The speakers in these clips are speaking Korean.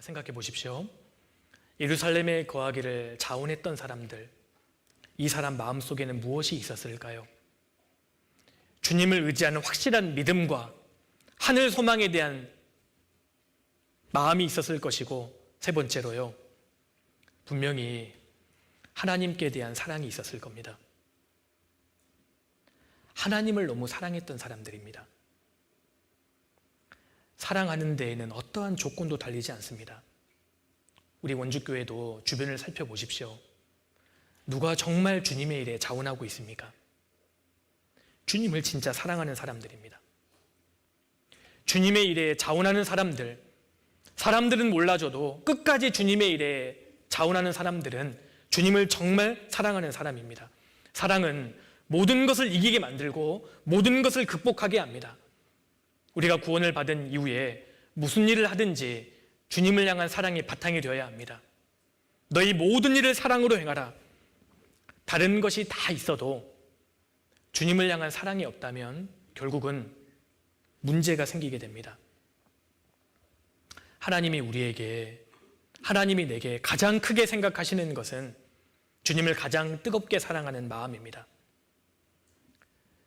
생각해 보십시오. 예루살렘에 거하기를 자원했던 사람들, 이 사람 마음속에는 무엇이 있었을까요? 주님을 의지하는 확실한 믿음과 하늘 소망에 대한 마음이 있었을 것이고, 세 번째로요, 분명히 하나님께 대한 사랑이 있었을 겁니다. 하나님을 너무 사랑했던 사람들입니다. 사랑하는 데에는 어떠한 조건도 달리지 않습니다. 우리 원주교회도 주변을 살펴보십시오. 누가 정말 주님의 일에 자원하고 있습니까? 주님을 진짜 사랑하는 사람들입니다. 주님의 일에 자원하는 사람들은 몰라줘도 끝까지 주님의 일에 자원하는 사람들은 주님을 정말 사랑하는 사람입니다. 사랑은 모든 것을 이기게 만들고 모든 것을 극복하게 합니다. 우리가 구원을 받은 이후에 무슨 일을 하든지 주님을 향한 사랑이 바탕이 되어야 합니다. 너희 모든 일을 사랑으로 행하라. 다른 것이 다 있어도 주님을 향한 사랑이 없다면 결국은 문제가 생기게 됩니다. 하나님이 내게 가장 크게 생각하시는 것은 주님을 가장 뜨겁게 사랑하는 마음입니다.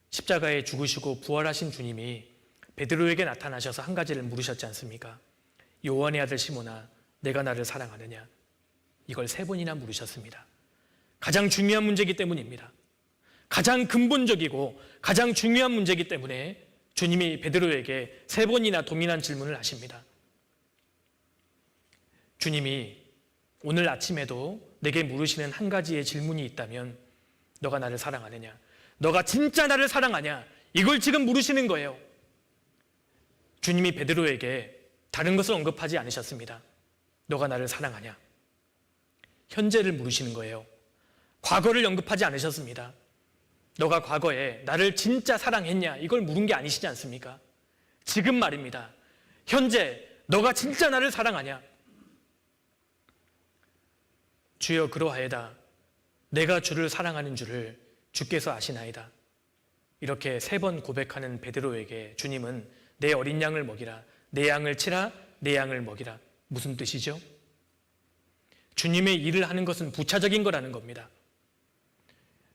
십자가에 죽으시고 부활하신 주님이 베드로에게 나타나셔서 한 가지를 물으셨지 않습니까? 요한의 아들 시몬아, 내가 나를 사랑하느냐? 이걸 3번이나 물으셨습니다. 가장 중요한 문제이기 때문입니다. 가장 근본적이고 가장 중요한 문제이기 때문에 주님이 베드로에게 3번이나 동일한 질문을 하십니다. 주님이 오늘 아침에도 내게 물으시는 한 가지의 질문이 있다면, 너가 나를 사랑하느냐? 너가 진짜 나를 사랑하냐? 이걸 지금 물으시는 거예요. 주님이 베드로에게 다른 것을 언급하지 않으셨습니다. 너가 나를 사랑하냐? 현재를 물으시는 거예요. 과거를 언급하지 않으셨습니다. 너가 과거에 나를 진짜 사랑했냐? 이걸 물은 게 아니시지 않습니까? 지금 말입니다. 현재 너가 진짜 나를 사랑하냐? 주여 그러하여다. 내가 주를 사랑하는 줄을 주께서 아시나이다. 이렇게 3번 고백하는 베드로에게 주님은 내 어린 양을 먹이라, 내 양을 치라, 내 양을 먹이라. 무슨 뜻이죠? 주님의 일을 하는 것은 부차적인 거라는 겁니다.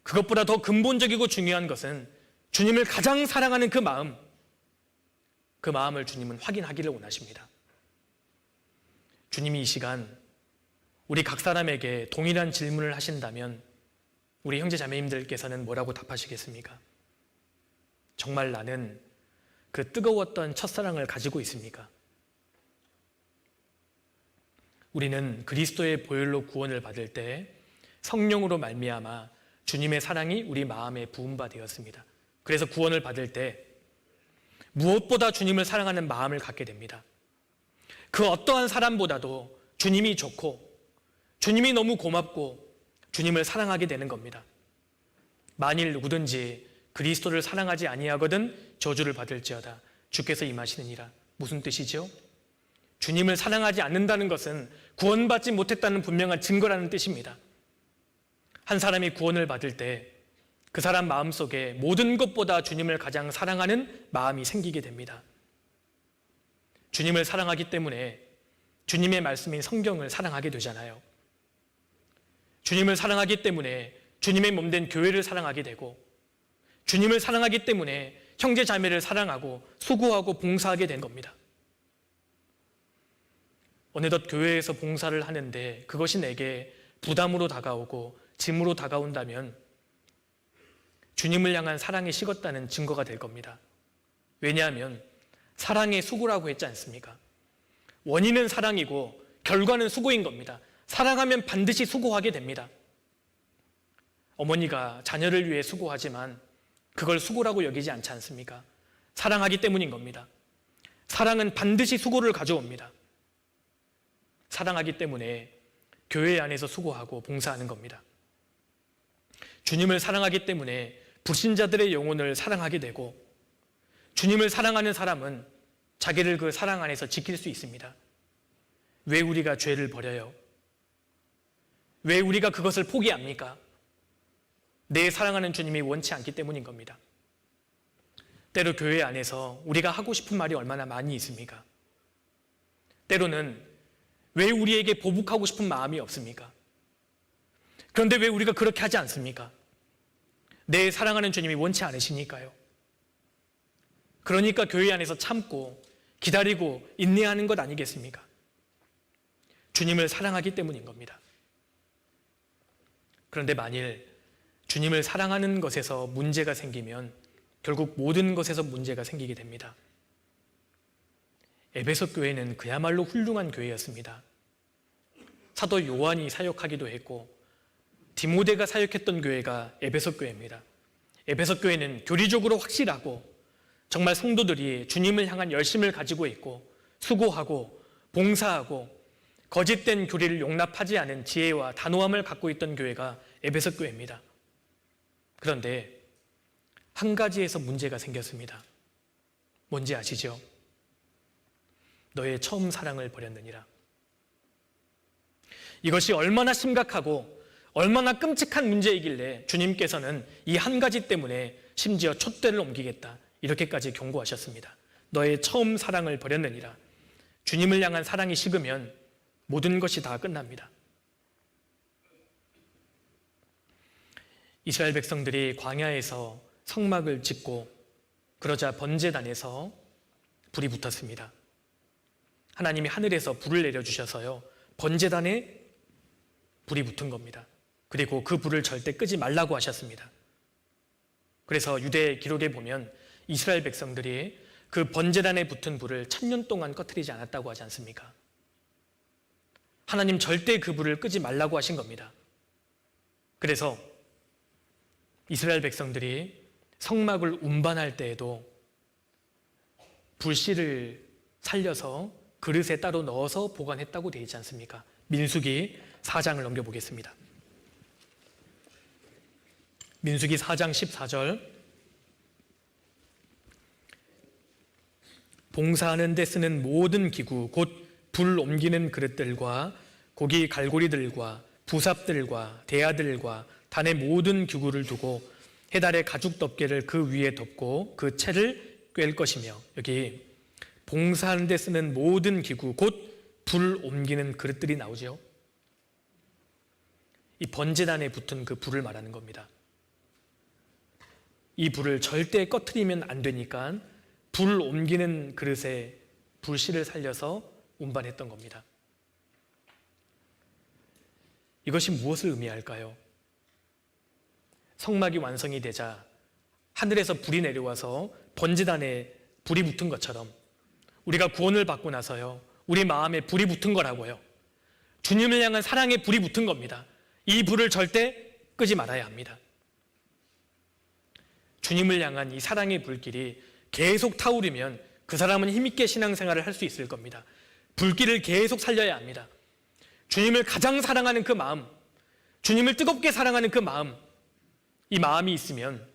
그것보다 더 근본적이고 중요한 것은 주님을 가장 사랑하는 그 마음을 주님은 확인하기를 원하십니다. 주님이 이 시간 우리 각 사람에게 동일한 질문을 하신다면 우리 형제 자매님들께서는 뭐라고 답하시겠습니까? 정말 나는 그 뜨거웠던 첫사랑을 가지고 있습니까? 우리는 그리스도의 보혈로 구원을 받을 때 성령으로 말미암아 주님의 사랑이 우리 마음에 부은 바 되었습니다. 그래서 구원을 받을 때 무엇보다 주님을 사랑하는 마음을 갖게 됩니다. 그 어떠한 사람보다도 주님이 좋고 주님이 너무 고맙고 주님을 사랑하게 되는 겁니다. 만일 누구든지 그리스도를 사랑하지 아니하거든 저주를 받을지어다. 주께서 임하시느니라. 무슨 뜻이죠? 주님을 사랑하지 않는다는 것은 구원받지 못했다는 분명한 증거라는 뜻입니다. 한 사람이 구원을 받을 때 그 사람 마음속에 모든 것보다 주님을 가장 사랑하는 마음이 생기게 됩니다. 주님을 사랑하기 때문에 주님의 말씀인 성경을 사랑하게 되잖아요. 주님을 사랑하기 때문에 주님의 몸된 교회를 사랑하게 되고, 주님을 사랑하기 때문에 형제 자매를 사랑하고 수고하고 봉사하게 된 겁니다. 어느덧 교회에서 봉사를 하는데 그것이 내게 부담으로 다가오고 짐으로 다가온다면 주님을 향한 사랑이 식었다는 증거가 될 겁니다. 왜냐하면 사랑의 수고라고 했지 않습니까? 원인은 사랑이고 결과는 수고인 겁니다. 사랑하면 반드시 수고하게 됩니다. 어머니가 자녀를 위해 수고하지만 그걸 수고라고 여기지 않지 않습니까? 사랑하기 때문인 겁니다. 사랑은 반드시 수고를 가져옵니다. 사랑하기 때문에 교회 안에서 수고하고 봉사하는 겁니다. 주님을 사랑하기 때문에 불신자들의 영혼을 사랑하게 되고, 주님을 사랑하는 사람은 자기를 그 사랑 안에서 지킬 수 있습니다. 왜 우리가 죄를 버려요? 왜 우리가 그것을 포기합니까? 내 사랑하는 주님이 원치 않기 때문인 겁니다. 때로 교회 안에서 우리가 하고 싶은 말이 얼마나 많이 있습니까? 때로는 왜 우리에게 보복하고 싶은 마음이 없습니까? 그런데 왜 우리가 그렇게 하지 않습니까? 내 사랑하는 주님이 원치 않으시니까요. 그러니까 교회 안에서 참고 기다리고 인내하는 것 아니겠습니까? 주님을 사랑하기 때문인 겁니다. 그런데 만일 주님을 사랑하는 것에서 문제가 생기면 결국 모든 것에서 문제가 생기게 됩니다. 에베소 교회는 그야말로 훌륭한 교회였습니다. 사도 요한이 사역하기도 했고 디모데가 사역했던 교회가 에베소 교회입니다. 에베소 교회는 교리적으로 확실하고 정말 성도들이 주님을 향한 열심을 가지고 있고 수고하고 봉사하고 거짓된 교리를 용납하지 않은 지혜와 단호함을 갖고 있던 교회가 에베소 교회입니다. 그런데 한 가지에서 문제가 생겼습니다. 뭔지 아시죠? 너의 처음 사랑을 버렸느니라. 이것이 얼마나 심각하고 얼마나 끔찍한 문제이길래 주님께서는 이 한 가지 때문에 심지어 촛대를 옮기겠다 이렇게까지 경고하셨습니다. 너의 처음 사랑을 버렸느니라. 주님을 향한 사랑이 식으면 모든 것이 다 끝납니다. 이스라엘 백성들이 광야에서 성막을 짓고 그러자 번제단에서 불이 붙었습니다. 하나님이 하늘에서 불을 내려주셔서요 번제단에 불이 붙은 겁니다. 그리고 그 불을 절대 끄지 말라고 하셨습니다. 그래서 유대 기록에 보면 이스라엘 백성들이 그 번제단에 붙은 불을 1000년 동안 꺼트리지 않았다고 하지 않습니까? 하나님 절대 그 불을 끄지 말라고 하신 겁니다. 그래서 이스라엘 백성들이 성막을 운반할 때에도 불씨를 살려서 그릇에 따로 넣어서 보관했다고 되어 있지 않습니까? 민수기 4장을 넘겨보겠습니다. 민수기 4장 14절 봉사하는 데 쓰는 모든 기구 곧 불 옮기는 그릇들과 고기 갈고리들과 부삽들과 대야들과 단의 모든 기구를 두고 해달의 가죽 덮개를 그 위에 덮고 그 채를 꿰을 것이며 여기 봉사하는 데 쓰는 모든 기구 곧 불 옮기는 그릇들이 나오죠. 이 번제단에 붙은 그 불을 말하는 겁니다. 이 불을 절대 꺼트리면 안 되니까 불 옮기는 그릇에 불씨를 살려서 운반했던 겁니다. 이것이 무엇을 의미할까요? 성막이 완성이 되자 하늘에서 불이 내려와서 번제단에 불이 붙은 것처럼 우리가 구원을 받고 나서요 우리 마음에 불이 붙은 거라고요. 주님을 향한 사랑에 불이 붙은 겁니다. 이 불을 절대 끄지 말아야 합니다. 주님을 향한 이 사랑의 불길이 계속 타오르면 그 사람은 힘있게 신앙생활을 할 수 있을 겁니다. 불길을 계속 살려야 합니다. 주님을 가장 사랑하는 그 마음, 주님을 뜨겁게 사랑하는 그 마음, 이 마음이 있으면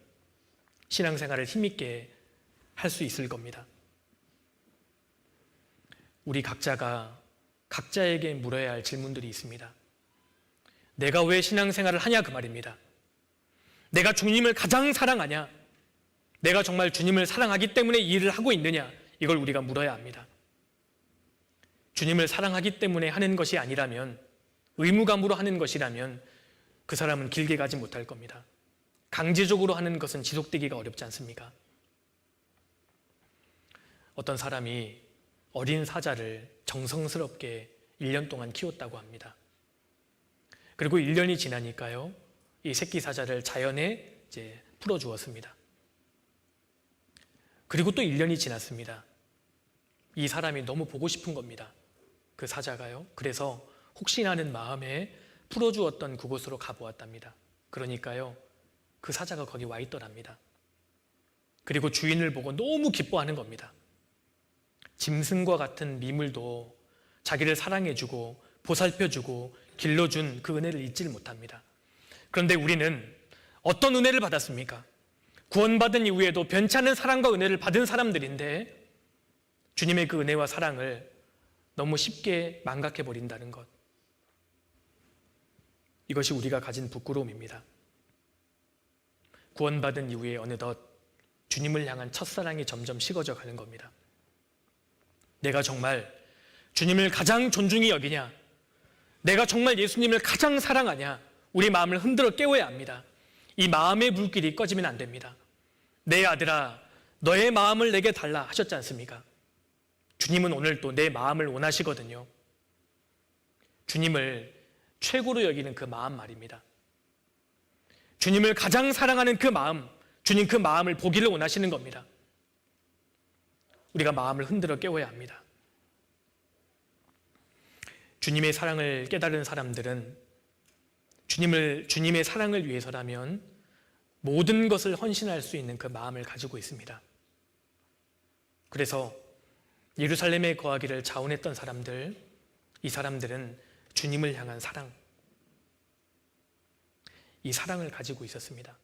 신앙생활을 힘있게 할 수 있을 겁니다. 우리 각자가 각자에게 물어야 할 질문들이 있습니다. 내가 왜 신앙생활을 하냐 그 말입니다. 내가 주님을 가장 사랑하냐? 내가 정말 주님을 사랑하기 때문에 이 일을 하고 있느냐? 이걸 우리가 물어야 합니다. 주님을 사랑하기 때문에 하는 것이 아니라면, 의무감으로 하는 것이라면 그 사람은 길게 가지 못할 겁니다. 강제적으로 하는 것은 지속되기가 어렵지 않습니까? 어떤 사람이 어린 사자를 정성스럽게 1년 동안 키웠다고 합니다. 그리고 1년이 지나니까요, 이 새끼 사자를 자연에 이제 풀어주었습니다. 그리고 또 1년이 지났습니다. 이 사람이 너무 보고 싶은 겁니다. 그 사자가요. 그래서 혹시나 하는 마음에 풀어주었던 그곳으로 가보았답니다. 그러니까요, 그 사자가 거기 와 있더랍니다. 그리고 주인을 보고 너무 기뻐하는 겁니다. 짐승과 같은 미물도 자기를 사랑해주고 보살펴주고 길러준 그 은혜를 잊지를 못합니다. 그런데 우리는 어떤 은혜를 받았습니까? 구원받은 이후에도 변치 않은 사랑과 은혜를 받은 사람들인데 주님의 그 은혜와 사랑을 너무 쉽게 망각해버린다는 것, 이것이 우리가 가진 부끄러움입니다. 구원받은 이후에 어느덧 주님을 향한 첫사랑이 점점 식어져 가는 겁니다. 내가 정말 주님을 가장 존중히 여기냐? 내가 정말 예수님을 가장 사랑하냐? 우리 마음을 흔들어 깨워야 합니다. 이 마음의 불길이 꺼지면 안 됩니다. 내 아들아, 너의 마음을 내게 달라 하셨지 않습니까? 주님은 오늘 또 내 마음을 원하시거든요. 주님을 최고로 여기는 그 마음 말입니다. 주님을 가장 사랑하는 그 마음, 주님 그 마음을 보기를 원하시는 겁니다. 우리가 마음을 흔들어 깨워야 합니다. 주님의 사랑을 깨달은 사람들은 주님의 사랑을 위해서라면 모든 것을 헌신할 수 있는 그 마음을 가지고 있습니다. 그래서 예루살렘에 거하기를 자원했던 사람들, 이 사람들은 주님을 향한 사랑, 이 사랑을 가지고 있었습니다.